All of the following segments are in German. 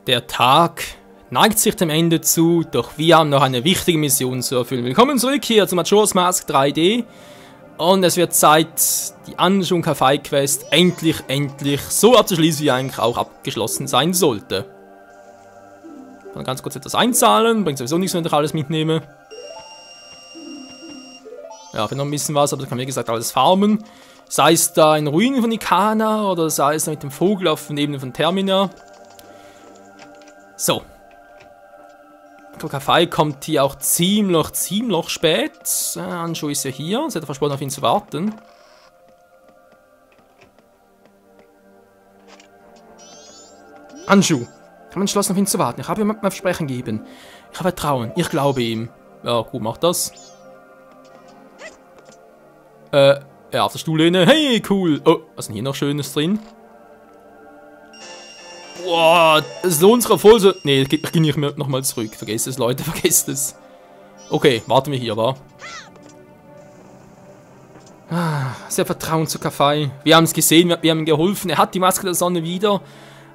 Der Tag neigt sich dem Ende zu, doch wir haben noch eine wichtige Mission zu erfüllen. Willkommen zurück hier zu Majora's Mask 3D. Und es wird Zeit, die Anju Kafei Quest endlich so abzuschließen, wie eigentlich auch abgeschlossen sein sollte. Dann ganz kurz etwas einzahlen, bringt sowieso nichts, wenn ich alles mitnehme. Ja, für noch ein bisschen was, aber da kann man wie gesagt alles farmen. Sei es da in Ruinen von Ikana oder sei es mit dem Vogel auf den Ebenen von Termina. So. Kafei kommt hier auch ziemlich spät. Anju ist ja hier. Sie hat versprochen, auf ihn zu warten. Anju, ich habe entschlossen, auf ihn zu warten. Ich habe ihm mein Versprechen gegeben. Ich habe Vertrauen. Ich glaube ihm. Ja, gut, mach das. Ja, auf der Stuhllehne. Hey, cool. Oh, was ist denn hier noch Schönes drin? Boah, es lohnt sich voll so. Nee, ich gehe nicht mehr nochmal zurück. Vergesst es, Leute, vergesst es. Okay, warten wir hier, wa? Sehr Vertrauen zu Kafei. Wir haben es gesehen, wir haben ihm geholfen. Er hat die Maske der Sonne wieder.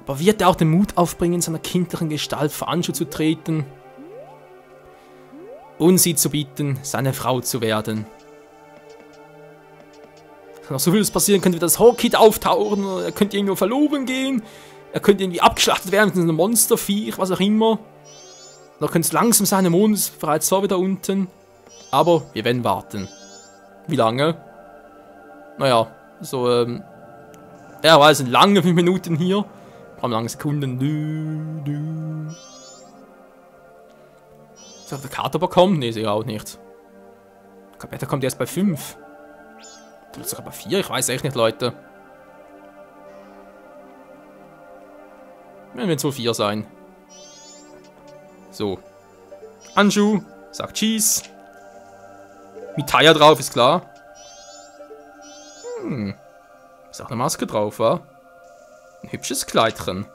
Aber wird er auch den Mut aufbringen, in seiner kindlichen Gestalt vor Anju zu treten? Und sie zu bitten, seine Frau zu werden. Kann noch so vieles passieren, könnte wieder das Hawkid auftauchen, oder er könnte irgendwo verloren gehen. Er könnte irgendwie abgeschlachtet werden mit einem Monsterviech, was auch immer. Oder könnte es langsam sein, der Mond ist bereits so wieder unten. Aber wir werden warten. Wie lange? Naja, so, ja, weiß nicht, lange 5 Minuten hier. Ein paar lange Sekunden. Soll der Kater bekommen? Ne, sicher auch nicht. Kabetta kommt erst bei 5. Oder sogar bei 4, ich weiß echt nicht, Leute. Werden wir wohl 4 sein. So. Anju sagt Cheese. Mit Taya drauf, ist klar. Ist auch eine Maske drauf, wa? Ein hübsches Kleidchen.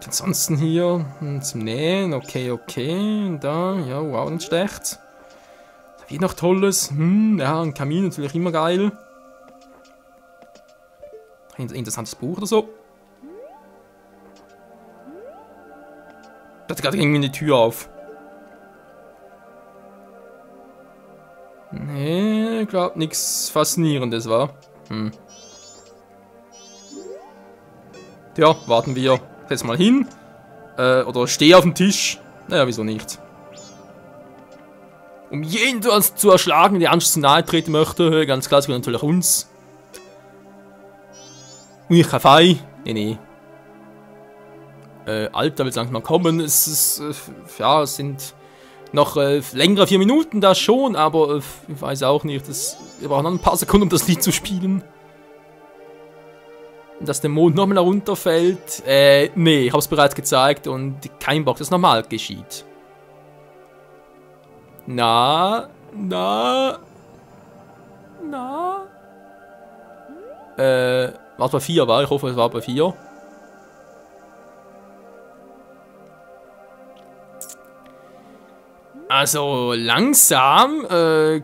Ansonsten hier zum Nähen, okay. Da, ja, wow, nicht schlecht. Da wird noch Tolles. Ja, ein Kamin natürlich immer geil. Ein interessantes Buch oder so. Da hat gerade irgendwie eine Tür auf. Nee, ich glaube nichts Faszinierendes, war. Ja, warten wir jetzt mal hin. Oder stehe auf dem Tisch. Naja, wieso nicht? Um jeden zu erschlagen, der Anschluss zu nahe treten möchte. Ganz klar, das will natürlich uns. Und ich Kafei. Nee. Alter, will langsam mal kommen. Es sind noch längere 4 Minuten, das schon, aber ich weiß auch nicht. Wir brauchen noch ein paar Sekunden, um das Lied zu spielen. Dass der Mond nochmal herunterfällt. Nee, ich habe es bereits gezeigt und kein Bock, dass normal geschieht. Na. War es bei 4, war? Ich hoffe, es war bei 4. Also, langsam,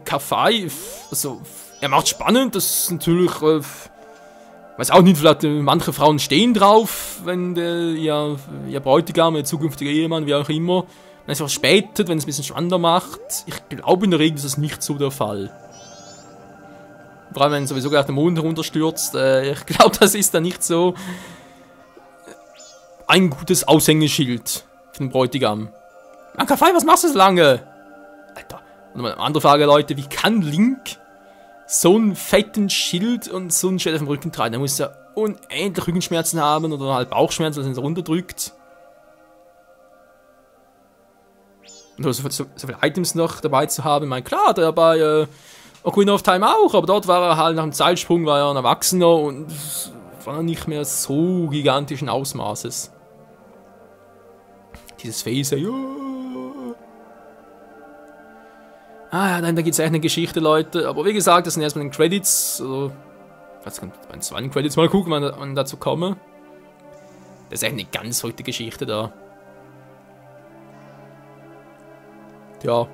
Kafei, also, er macht spannend, das ist natürlich, weiß auch nicht, vielleicht manche Frauen stehen drauf, wenn ihr Bräutigam, ihr zukünftiger Ehemann, wie auch immer, wenn es verspätet, wenn es ein bisschen spannender macht. Ich glaube, in der Regel ist das nicht so der Fall. Vor allem, wenn sowieso gleich der Mond herunterstürzt, ich glaube, das ist dann nicht so ein gutes Aushängeschild für den Bräutigam. Kafei, was machst du so lange? Alter. Und eine andere Frage, Leute, wie kann Link so einen fetten Schild und so einen Schild auf dem Rücken tragen? Er muss ja unendlich Rückenschmerzen haben oder halt Bauchschmerzen, dass er ihn so runterdrückt. Und so viele Items noch dabei zu haben, ich meine, klar, der bei Ocarina of Time auch, aber dort war er halt nach dem Zeitsprung, war er ein Erwachsener und war nicht mehr so gigantischen Ausmaßes. Dieses Face, ja. Ja, nein, da gibt es echt eine Geschichte, Leute. Aber wie gesagt, das sind erstmal den Credits. Also, ich kann bei den 2 Credits mal gucken, wann dazu komme. Das ist echt eine ganz verrückte Geschichte da. Ja.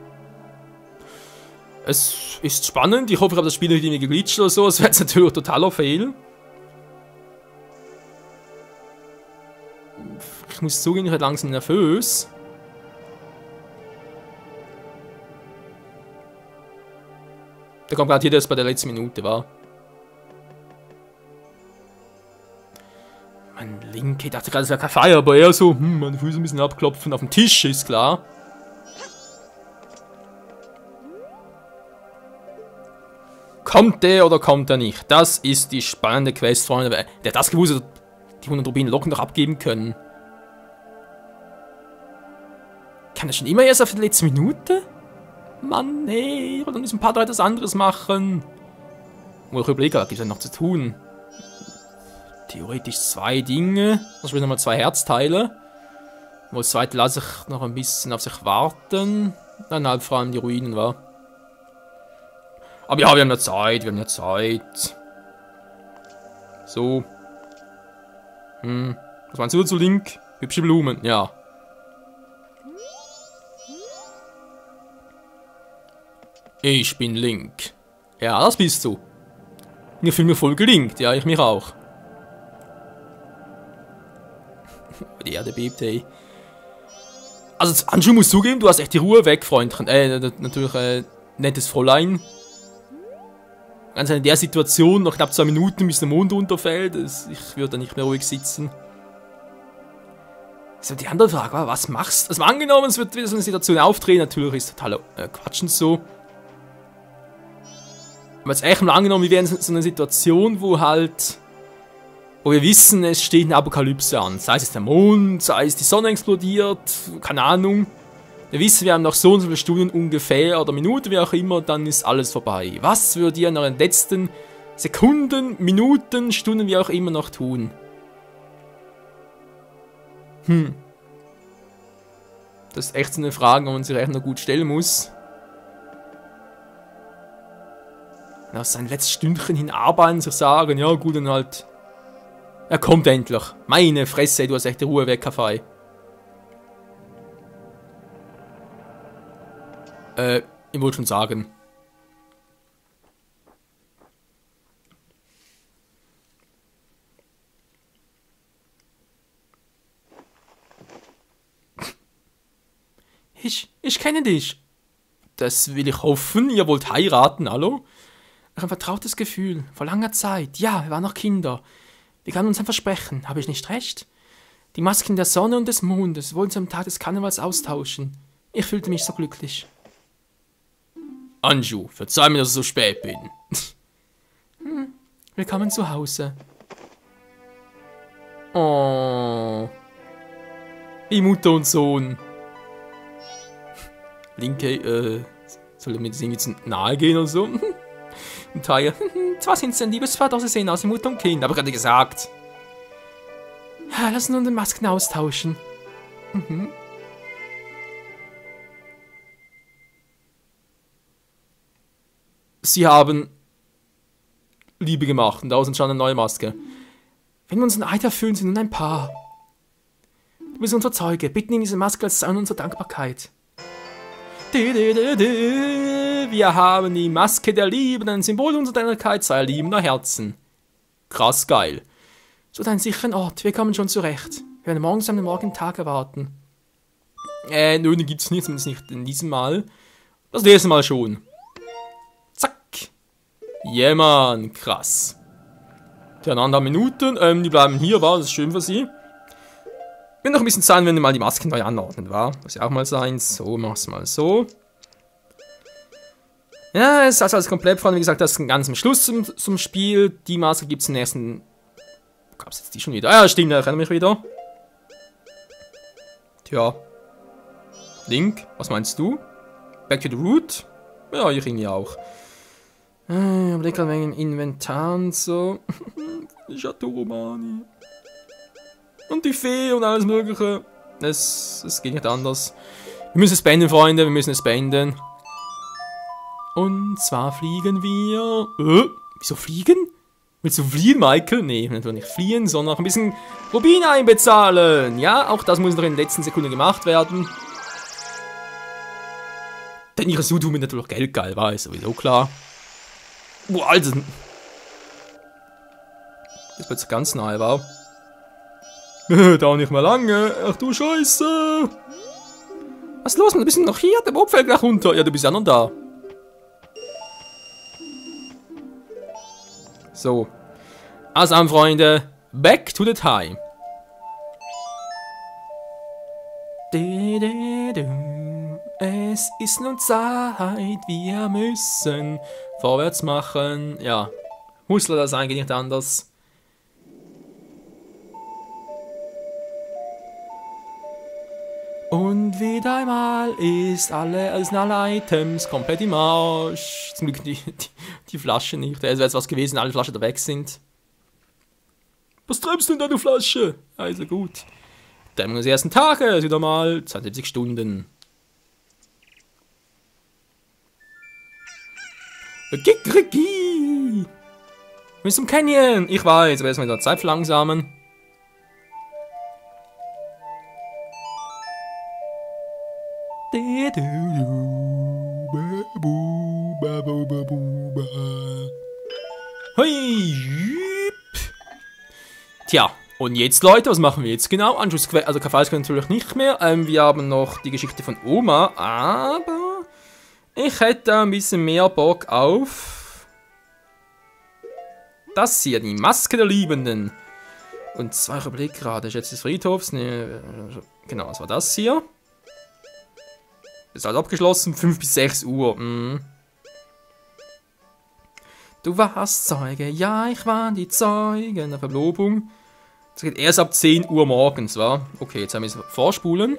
Es ist spannend. Ich hoffe, ich habe das Spiel nicht irgendwie geglitscht oder so. Das wäre jetzt natürlich totaler Fail. Ich muss zugeben, ich werde langsam nervös. Da kommt gerade hier das bei der letzten Minute, war. Mein Link, ich dachte gerade, es wäre kein Feier, aber eher so, meine Füße müssen abklopfen auf dem Tisch, ist klar. Kommt der oder kommt er nicht? Das ist die spannende Quest, Freunde. Der hat das gewusst, die 100 Rubine locker noch abgeben können. Kann er schon immer erst auf die letzte Minute? Mann, nee, ich will doch nicht ein paar etwas anderes machen. Wo ich überlege, was gibt es noch zu tun? Theoretisch 2 Dinge. Also ich will nochmal 2 Herzteile. Wo das zweite lasse ich noch ein bisschen auf sich warten. Dann halt vor allem die Ruinen, war. Aber ja, wir haben ja Zeit, So. Was meinst du zu Link? Hübsche Blumen, ja. Ich bin Link. Ja, das bist du. Mir fühlt mir voll gelingt, ja, ich mich auch. Die Erde bebt, ey. Also, Anschu muss zugeben, du hast echt die Ruhe weg, Freundchen. Natürlich, nettes Fräulein. Ganz in der Situation, noch knapp 2 Minuten, bis der Mond unterfällt. Ich würde da nicht mehr ruhig sitzen. So, die andere Frage war, was machst du? Also, angenommen, es wird wieder so eine Situation auftreten. Natürlich ist total quatschend so. Aber jetzt echt mal angenommen, wir wären in so einer Situation, wo wir wissen, es steht eine Apokalypse an. Sei es der Mond, sei es die Sonne explodiert, keine Ahnung. Wir wissen, wir haben noch so und so viele Stunden ungefähr oder Minuten, wie auch immer, dann ist alles vorbei. Was würdet ihr in euren letzten Sekunden, Minuten, Stunden, wie auch immer noch tun? Das ist echt so eine Frage, die man sich echt noch gut stellen muss. Aus seinem letzten Stündchen hin arbeiten, sich sagen, ja gut, dann halt... Er kommt endlich. Meine Fresse, du hast echt die Ruhe weg, Kaffee. Ich wollte schon sagen. Ich kenne dich. Das will ich hoffen. Ihr wollt heiraten, hallo? Ein vertrautes Gefühl. Vor langer Zeit. Ja, wir waren noch Kinder. Wir gaben uns ein Versprechen. Habe ich nicht recht? Die Masken der Sonne und des Mondes wollten sie am Tag des Karnevals austauschen. Ich fühlte mich so glücklich. Anschu, verzeih mir, dass ich so spät bin. Willkommen zu Hause. Oh. Wie Mutter und Sohn. Linke, soll er mir das irgendwie nahe gehen oder so? Und Taya, zwar sind sie ein Liebespaar, doch sie sehen aus wie Mutter und Kind, aber gerade gesagt. Lass uns die Masken austauschen. Sie haben Liebe gemacht und daraus entstand eine neue Maske. Wenn wir uns ein Eid erfüllen, sind nun ein Paar. Du bist unser Zeuge, bitten in diese Maske als Zeichen unserer Dankbarkeit. Wir haben die Maske der Liebe, ein Symbol unserer Dankbarkeit, zweier liebender Herzen. Krass geil. So deinen sicheren Ort, wir kommen schon zurecht. Wir werden morgens am morgigen Tag erwarten. Nö, den gibt's nicht, zumindest nicht in diesem Mal. Das nächste Mal schon. Zack. Yeah, man, krass. Die anderen Minuten, die bleiben hier, war, das ist schön für sie. Wird noch ein bisschen sein, wenn wir mal die Masken neu anordnen, war. Muss ja auch mal sein. So, mach's mal so. Ja, es ist also alles komplett, Freunde. Wie gesagt, das ist ganz am Schluss zum Spiel. Die Maske gibt's im nächsten. Gab's jetzt die schon wieder? Ah, ja, stimmt, ich erinnere mich wieder. Tja. Link, was meinst du? Back to the Root? Ja, ich irgendwie auch. Blick an wegen Inventar und so. Chateau Romani. Und die Fee und alles mögliche. Es geht nicht anders. Wir müssen es beenden, Freunde. Wir müssen es beenden. Und zwar fliegen wir... wieso fliegen? Willst du fliehen, Michael? Nee, natürlich nicht fliehen, sondern noch ein bisschen Rubine einbezahlen. Ja, auch das muss noch in den letzten Sekunden gemacht werden. Denn ihre Suit tun natürlich Geld geil, war ist sowieso klar. Boah, Alter. Das wird so ganz nahe, war. Da nicht mehr lange. Ach du Scheiße. Was ist los, Mann? Du bist noch hier? Der Bob fällt gleich runter. Ja, du bist ja noch da. So. Also, Freunde. Back to the time. Es ist nun Zeit, wir müssen vorwärts machen. Ja, Hustler das eigentlich nicht anders. Und wieder einmal ist sind alle Items komplett im Arsch. Zum Glück die Flasche nicht. Es wäre jetzt was gewesen, alle Flaschen da weg sind. Was treibst du in deiner Flasche? Also gut. Dämmung des ersten Tages, wieder mal 72 Stunden. Kikriki! Wir müssen zum Canyon! Ich weiß, aber erstmal wieder Zeit verlangsamen. Hui! Tja. Und jetzt, Leute, was machen wir jetzt genau? Anschlussquelle, also Kaffee natürlich nicht mehr. Wir haben noch die Geschichte von Oma, aber ich hätte ein bisschen mehr Bock auf das hier, die Maske der Liebenden. Und zwar, ich überlege gerade, ist jetzt des Friedhofs, ne, genau, was war das hier? Ist halt abgeschlossen, 5 bis 6 Uhr. Du warst Zeuge, ja, ich war die Zeuge der Verlobung. Das geht erst ab 10 Uhr morgens, wa? Okay, jetzt haben wir es vorspulen.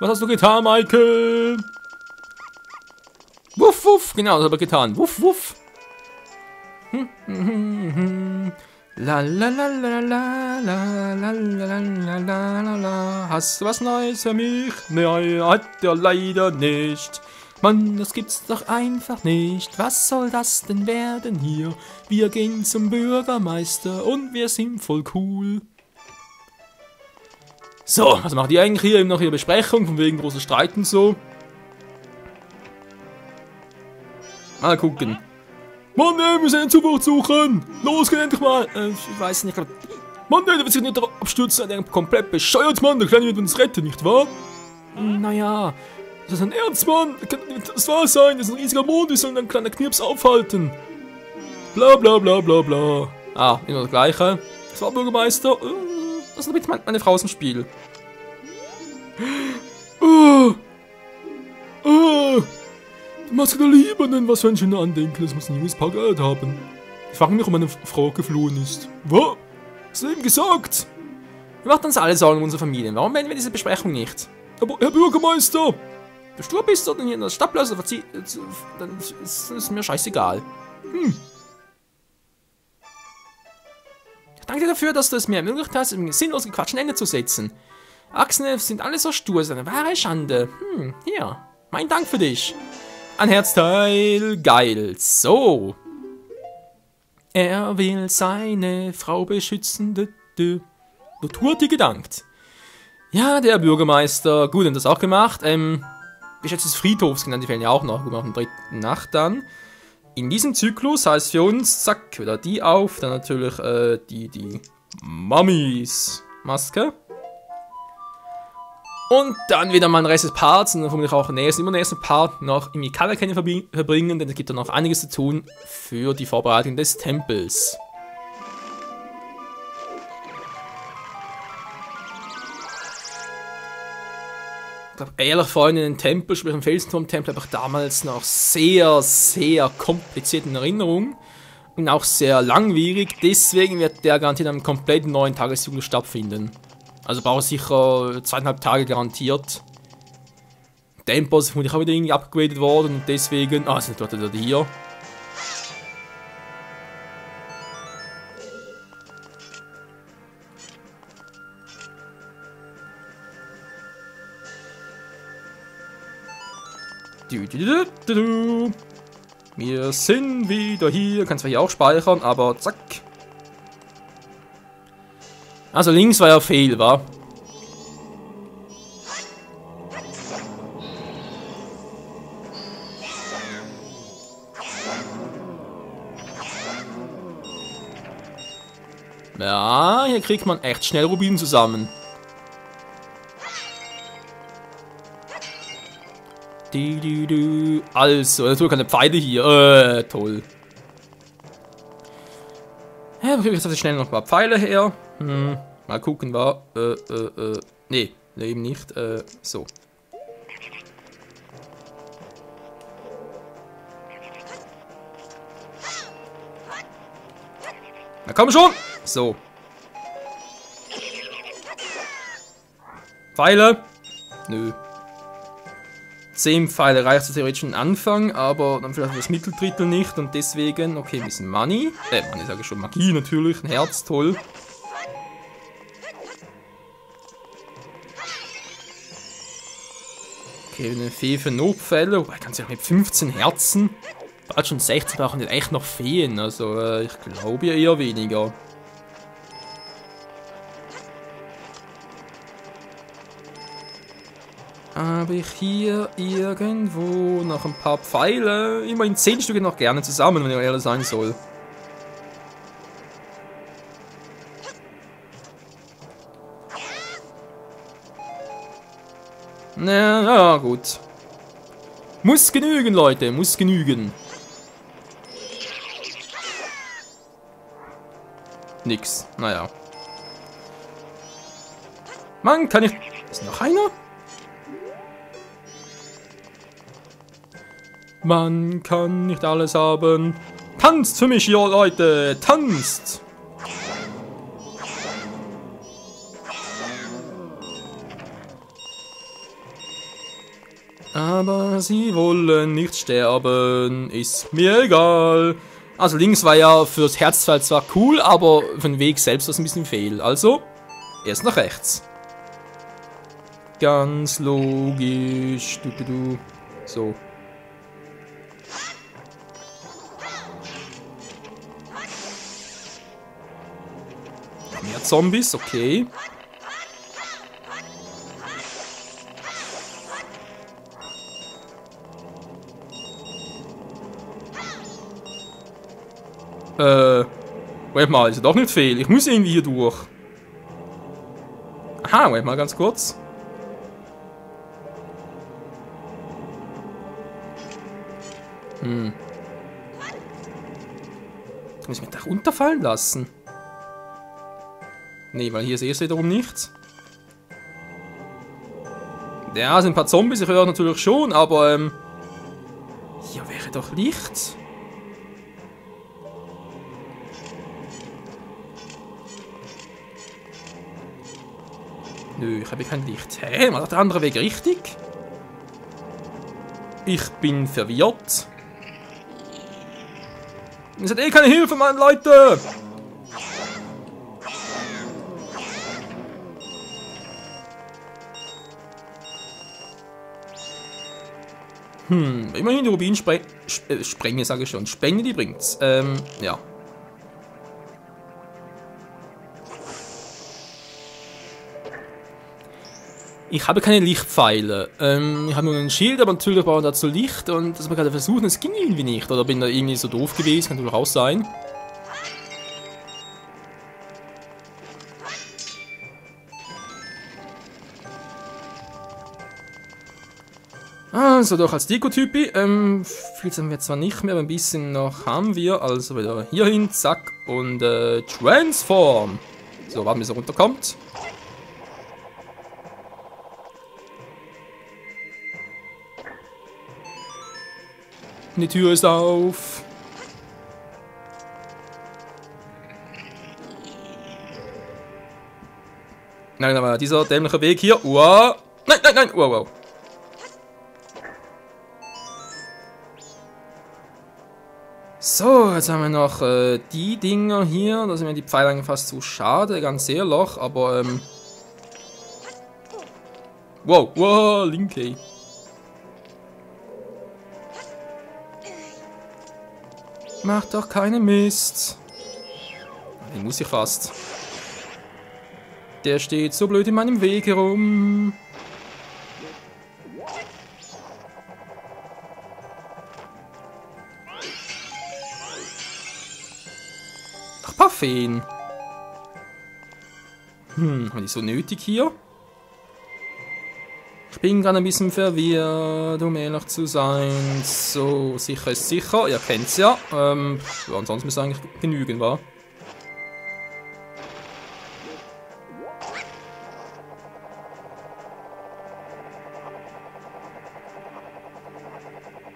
Was hast du getan, Michael? Wuff, wuff, genau, das habe ich getan. Wuff, wuff. La la la la la la la la la la la. Hast du was Neues für mich? Nein, hat er leider nicht. Mann, das gibt's doch einfach nicht. Was soll das denn werden hier? Wir gehen zum Bürgermeister und wir sind voll cool. So, was macht ihr eigentlich hier? Eben noch ihre Besprechung, von wegen großer Streit und so. Mal gucken. Mann, wir müssen eine Zuflucht suchen! Los, geht endlich mal! Ich weiß nicht, Mann, der wird sich nicht darauf abstürzen, der komplett bescheuert, Mann, der Kleine wird uns retten, nicht wahr? Naja, das ist ein Ernst, Mann, das kann nicht das wahr sein, das ist ein riesiger Mond, wir sollen einen kleinen Knirps aufhalten. Bla bla bla bla bla. Ah, immer das Gleiche. Das war Bürgermeister, das ist bitte meine Frau aus dem Spiel. Die Maske der Liebenden, was für ein schöner Andenken, das muss ein junges Paar gehört haben. Ich frage mich, ob meine Frau geflohen ist. Was? Hast du eben gesagt? Wir machen uns alle Sorgen um unsere Familien. Warum wählen wir diese Besprechung nicht? Aber Herr Bürgermeister! Wenn du bist oder hier in der Stadtblase verzieh, dann ist es mir scheißegal. Ich danke dir dafür, dass du es mir ermöglicht hast, um sinnlosen Quatsch ein Ende zu setzen. Achsen sind alle so stur, ist eine wahre Schande. Hier, mein Dank für dich. Ein Herzteil, geil. So. Er will seine Frau beschützen. Wird hurtig gedankt. Ja, der Bürgermeister, gut, hat das auch gemacht. Geschätzt des Friedhofs genannt, die fällen ja auch noch. Gut, auf der 3. Nacht dann. In diesem Zyklus heißt für uns, zack, wieder die auf. Dann natürlich die Mummies Maske. Und dann wieder mal den Rest des Parts und dann vermutlich auch immer den nächsten Part noch im Mikala Canyon verbringen, denn es gibt dann noch einiges zu tun für die Vorbereitung des Tempels. Ich glaube, ehrlich, vor allem in den Tempel, sprich im Felsenturm-Tempel, habe ich damals noch sehr, sehr kompliziert in Erinnerung und auch sehr langwierig. Deswegen wird der garantiert einen kompletten neuen Tageszyklus stattfinden. Also brauche ich sicher 2,5 Tage garantiert. Der Endboss ist vermutlich auch wieder irgendwie upgradet worden und deswegen... Ah, sind dort wieder hier. Wir sind wieder hier. Kann zwar hier auch speichern, aber zack. Also links war ja fehl, wa? Ja, hier kriegt man echt schnell Rubinen zusammen. Also, natürlich keine Pfeile hier. Toll. Ja, kriege ich jetzt schnell noch ein paar Pfeile her. Mal gucken, war. Nee, eben nicht. So. Na komm schon! So. Pfeile? Nö. 10 Pfeile reicht theoretisch schon Anfang, aber dann vielleicht das Mitteldrittel nicht und deswegen, okay, ein bisschen Money. Money sage ich schon, Magie natürlich, ein Herz, toll. Okay, eine Fee für Notfälle, wobei ganz ehrlich mit 15 Herzen, bald schon 16 brauchen die echt noch Feen, also ich glaube eher weniger. Habe ich hier irgendwo noch ein paar Pfeile? Immerhin 10 Stücke noch gerne zusammen, wenn ich ehrlich sein soll. Na, gut. Muss genügen, Leute, muss genügen. Nix, naja. Mann, kann ich... Ist noch einer? Man kann nicht alles haben. Tanzt für mich, ihr Leute! Tanzt! Aber sie wollen nicht sterben. Ist mir egal. Also links war ja fürs Herzteil zwar cool, aber für den Weg selbst war es ein bisschen fehl. Also, erst nach rechts. Ganz logisch. So. Mehr Zombies, okay. Wait mal, ist ja doch nicht fehl. Ich muss irgendwie hier durch. Aha, wait mal ganz kurz. Muss ich mich da runterfallen lassen? Nee, weil hier sehe ich wiederum nichts. Ja, sind ein paar Zombies, ich höre natürlich schon, aber hier wäre doch Licht. Nö, ich habe kein Licht. Hä? War doch der andere Weg richtig? Ich bin verwirrt. Ihr seid eh keine Hilfe, Mann, Leute! Immerhin die Rubin sprenge, sage ich schon. Spenge, die bringt's. Ja. Ich habe keine Lichtpfeile. Ich habe nur ein Schild, aber natürlich brauche ich dazu Licht und das habe ich gerade versucht, es ging irgendwie nicht. Oder bin da irgendwie so doof gewesen, kann natürlich auch sein. Also doch als Deko-Typi. Viel haben wir zwar nicht mehr, aber ein bisschen noch haben wir. Also wieder hier hin, zack und Transform. So, warten bis er runterkommt. Die Tür ist auf. Nein, aber dieser dämliche Weg hier. Wow. Nein, nein, nein. Wow, wow. So, jetzt haben wir noch die Dinger hier. Da sind mir die Pfeile eigentlich fast zu schade. Ganz ehrlich, aber wow, wow, Linky. Mach doch keine Mist. Den muss ich fast. Der steht so blöd in meinem Weg herum. Ach, Parfait. Haben die so nötig hier? Ich bin gerade ein bisschen verwirrt, um ehrlich zu sein. So, sicher ist sicher. Ihr kennt's ja. Ja, ansonsten müsste eigentlich genügen, wa?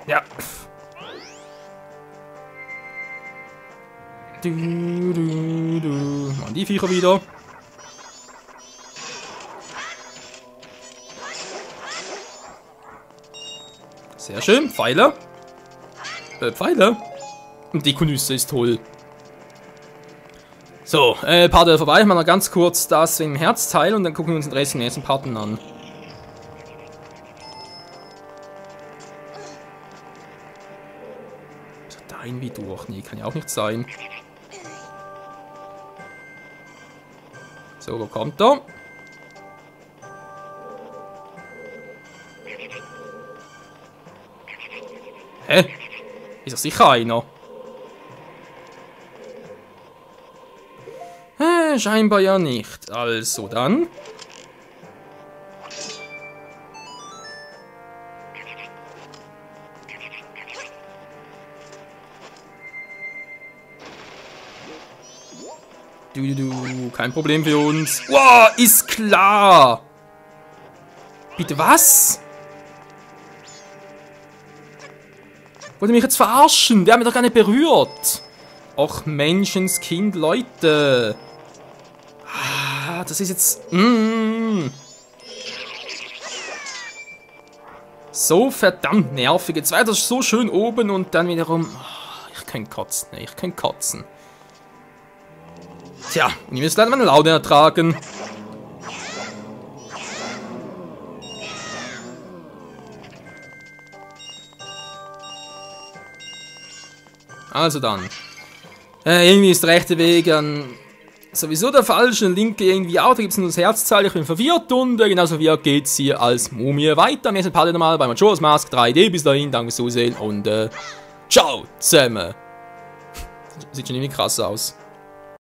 Ja. Machen die Viecher wieder. Sehr schön. Pfeile. Pfeile. Und die Konüsse ist toll. So, Part vorbei. Mal noch ganz kurz das im Herzteil und dann gucken wir uns den Rest im nächsten Parten an. Da irgendwie durch. Nee, kann ja auch nicht sein. So, wo kommt er? Hä? Ist doch sicher einer. Scheinbar ja nicht. Also dann. Kein Problem für uns. Wow, ist klar. Bitte was? Wollt ihr mich jetzt verarschen? Der hat mich doch gar nicht berührt. Och, Menschenskind, Leute. Ah, das ist jetzt... So verdammt nervig. Jetzt war das so schön oben und dann wiederum... Oh, ich kann kotzen. Nee, ich kann kotzen. Tja, ihr müsst leider meine Laune ertragen. Also dann. Irgendwie ist der rechte Weg an sowieso der falsche, der linke irgendwie auch. Da gibt es nur das Herzteil. Ich bin verwirrt und genauso wie geht's hier als Mumie weiter. Wir sind Part nochmal bei Majora's Mask 3D. Bis dahin, danke fürs Zusehen und ciao zusammen. Sieht schon irgendwie krass aus.